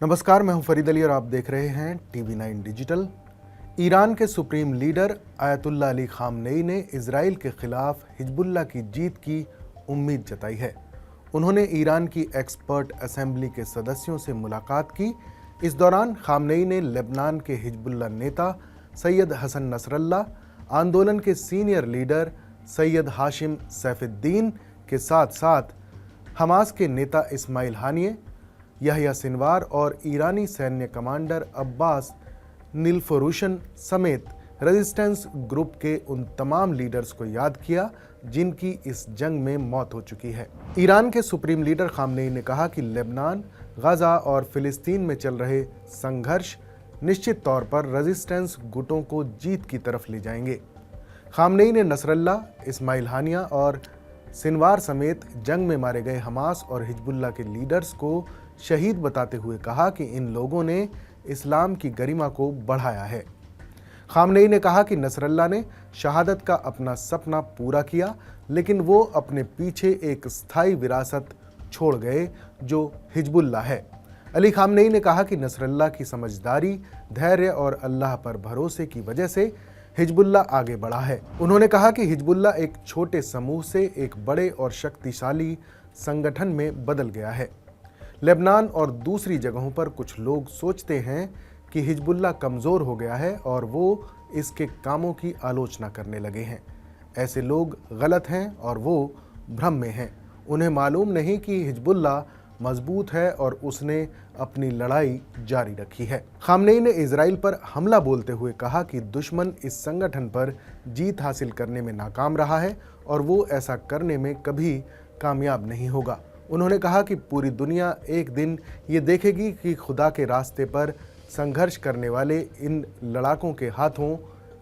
नमस्कार, मैं हूं फरीद अली और आप देख रहे हैं TV9 डिजिटल। ईरान के supreme leader ayatollah Ali Khamenei ने इजराइल के खिलाफ हिजबुल्लाह की जीत की उम्मीद जताई है। उन्होंने ईरान की एक्सपर्ट असेंबली के सदस्यों से मुलाकात की। इस दौरान खामनेई ने लेबनान के हिजबुल्लाह नेता सैयद हसन नसरल्ला, आंदोलन के सीनियर लीडर सैयद हाशिम सैफुद्दीन के साथ साथ हमास के नेता इस्माइल हानिये, यहया सिनवार और ईरानी सैन्य कमांडर अब्बास नीलफरोशन समेत रेजिस्टेंस ग्रुप के उन तमाम लीडर्स को याद किया जिनकी इस जंग में मौत हो चुकी है। ईरान के सुप्रीम लीडर खामनेई ने कहा कि लेबनान, गाजा और फिलिस्तीन में चल रहे संघर्ष निश्चित तौर पर रेजिस्टेंस गुटों को जीत की तरफ ले जाएंगे। खामनेई ने नसरल्ला, इस्माइल हानिया और सिनवार समेत जंग में मारे गए हमास और हिजबुल्लाह के लीडर्स को शहीद बताते हुए कहा कि इन लोगों ने इस्लाम की गरिमा को बढ़ाया है। खामनेई ने कहा कि नसरल्ला ने शहादत का अपना सपना पूरा किया, लेकिन वो अपने पीछे एक स्थायी विरासत छोड़ गए जो हिजबुल्लाह है। अली खामनेई ने कहा कि नसरल्ला की समझदारी, धैर्य और अल्लाह पर भरोसे की वजह से हिजबुल्लाह आगे बढ़ा है। उन्होंने कहा कि हिजबुल्लाह एक छोटे समूह से एक बड़े और शक्तिशाली संगठन में बदल गया है। लेबनान और दूसरी जगहों पर कुछ लोग सोचते हैं कि हिजबुल्लाह कमज़ोर हो गया है और वो इसके कामों की आलोचना करने लगे हैं। ऐसे लोग गलत हैं और वो भ्रम में हैं। उन्हें मालूम नहीं कि हिजबुल्लाह मजबूत है और उसने अपनी लड़ाई जारी रखी है। खामनेई ने इजराइल पर हमला बोलते हुए कहा कि दुश्मन इस संगठन पर जीत हासिल करने में नाकाम रहा है और वो ऐसा करने में कभी कामयाब नहीं होगा। उन्होंने कहा कि पूरी दुनिया एक दिन ये देखेगी कि खुदा के रास्ते पर संघर्ष करने वाले इन लड़ाकों के हाथों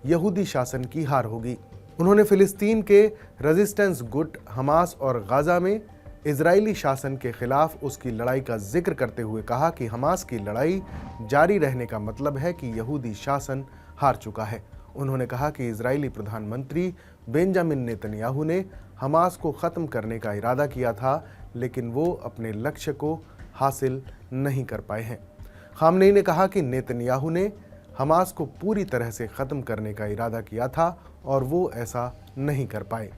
यहूदी शासन की हार होगी। उन्होंने फिलिस्तीन के रेजिस्टेंस गुट हमास और गाजा में इजरायली शासन के खिलाफ उसकी लड़ाई का जिक्र करते हुए कहा कि हमास की लड़ाई जारी रहने का मतलब है कि यहूदी शासन हार चुका है। उन्होंने कहा कि इजरायली प्रधानमंत्री बेंजामिन नेतन्याहू ने हमास को ख़त्म करने का इरादा किया था, लेकिन वो अपने लक्ष्य को हासिल नहीं कर पाए हैं। खामनेई ने कहा कि नेतन्याहू ने हमास को पूरी तरह से ख़त्म करने का इरादा किया था और वो ऐसा नहीं कर पाए।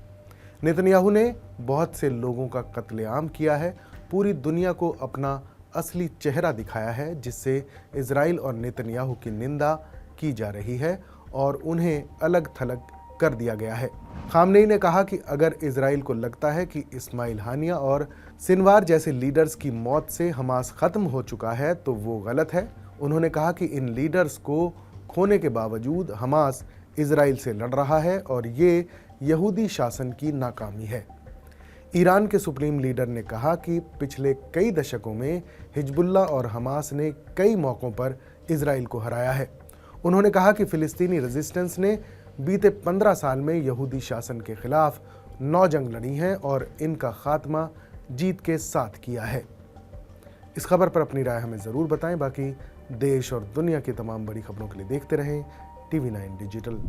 नेतन्याहू ने बहुत से लोगों का कत्लेआम किया है, पूरी दुनिया को अपना असली चेहरा दिखाया है, जिससे इजराइल और नेतन्याहू की निंदा की जा रही है और उन्हें अलग थलग कर दिया गया है। खामनेई ने कहा कि अगर इजराइल को लगता है कि इस्माइल हानिया और सिनवार जैसे लीडर्स की मौत से हमास ख़त्म हो चुका है तो वो गलत है। उन्होंने कहा कि इन लीडर्स को खोने के बावजूद हमास इजराइल से लड़ रहा है और ये यहूदी शासन की नाकामी है। ईरान के सुप्रीम लीडर ने कहा कि पिछले कई दशकों में हिजबुल्लाह और हमास ने कई मौक़ों पर इजराइल को हराया है। उन्होंने कहा कि फ़िलिस्तीनी रेजिस्टेंस ने बीते 15 साल में यहूदी शासन के खिलाफ 9 जंग लड़ी हैं और इनका खात्मा जीत के साथ किया है। इस खबर पर अपनी राय हमें ज़रूर बताएं। बाकी देश और दुनिया की तमाम बड़ी खबरों के लिए देखते रहें TV9 डिजिटल।